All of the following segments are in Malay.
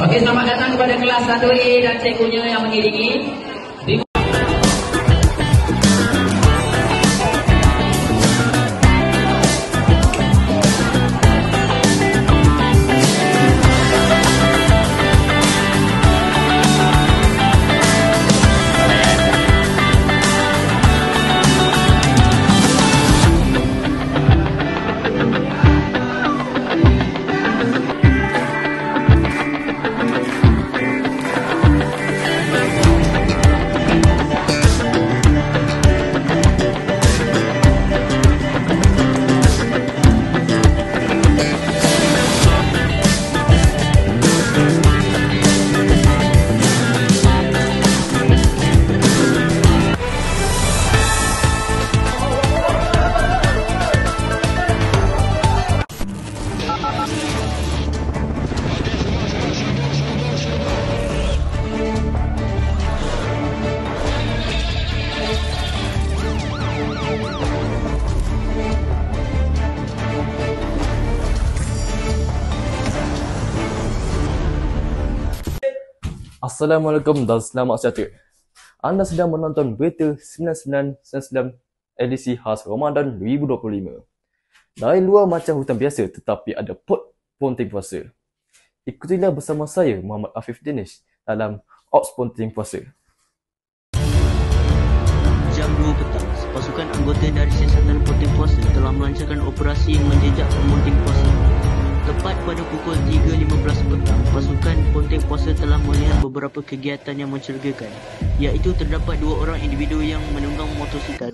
Okey, selamat datang kepada kelas 1E dan cikgunya yang mengiringi. Assalamualaikum dan selamat sejahtera. Anda sedang menonton berita 9999 edisi khas Ramadan 2025. Dari luar macam hutan biasa tetapi ada pot Ponteng Puasa. Ikutilah bersama saya Muhammad Afif Danish dalam Ops Ponteng Puasa. Jam 2 petang, pasukan anggota dari Siasatan Ponteng Puasa telah melancarkan operasi menjejak Ponteng Puasa. Tepat pada pukul 3.15 petang, pasukan Ponteng Puasa telah melihat beberapa kegiatan yang mencurigakan, iaitu terdapat 2 orang individu yang menunggang motosikal.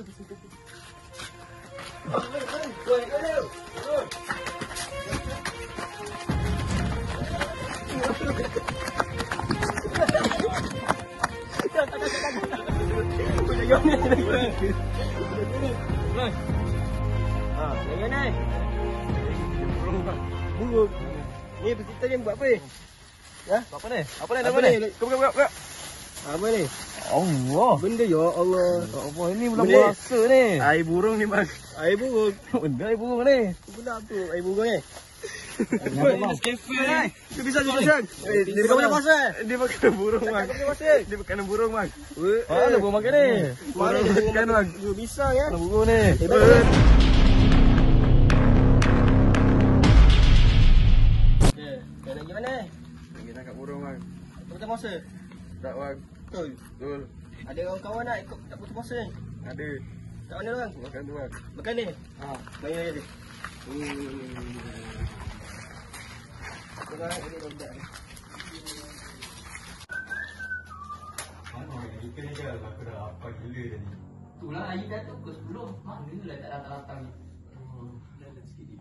Burung. Ni peserta ni buat apa ni? Ya? Buat apa ni? Apa ni nama ni? Buka. Apa ni? Allah. Benda ya Allah. Apa ini bulan puasa ni? Air burung ni bang. Air burung. Benda air burung ni. Benda tu air burung ni. Ini kafe ni. Dia bisa je. Dia bukan puasa. Dia makan burung bang. Dia makan burung bang. Mana burung makan ni? Burung makan bang. Bisa ya. Burung ni. Lagi mana? Lagi tangkap burung bang. Putus puasa? Tak bang. Betul. Ada orang kawan nak ikut tak putus puasa ni? Ada. Kat mana bang? Makan tu bang. Makan ni? Bayar dia. Sekarang ini budak ni. Kita ni dah aku dah apa gila tadi. Itulah Ayi dah tu ke 10. Manalah tak datang-datang ni. Dah sikit.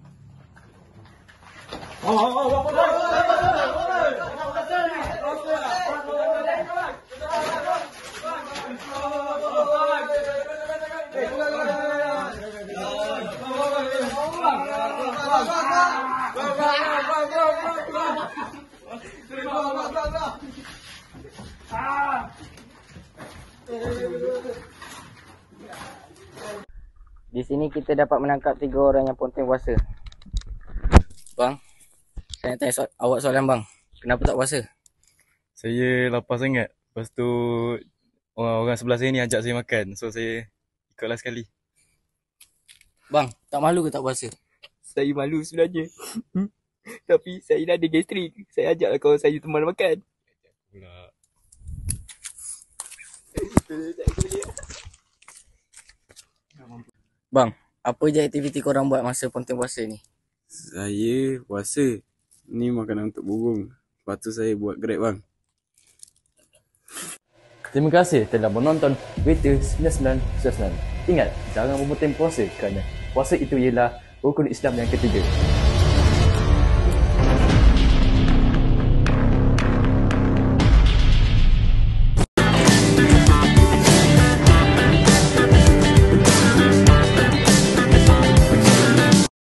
Di sini kita dapat menangkap 3 orang yang Ponteng Puasa. Bang, saya nak tanya awak soalan bang. Kenapa tak puasa? Saya lapar sangat. Lepas tu orang sebelah saya ni ajak saya makan. So saya ikutlah sekali. Bang, tak malu ke tak puasa? Saya malu sebenarnya. Tapi saya dah ada gastrik. Saya ajaklah kawan saya teman makan. Pula. Bang, apa je aktiviti korang buat masa ponteng puasa ni? Saya puasa. Ni makanan untuk burung. Lepas tu saya buat Grab bang. Terima kasih telah menonton Berita 9999. Ingat, jangan memuting puasa kerana puasa itu ialah rukun Islam yang ketiga.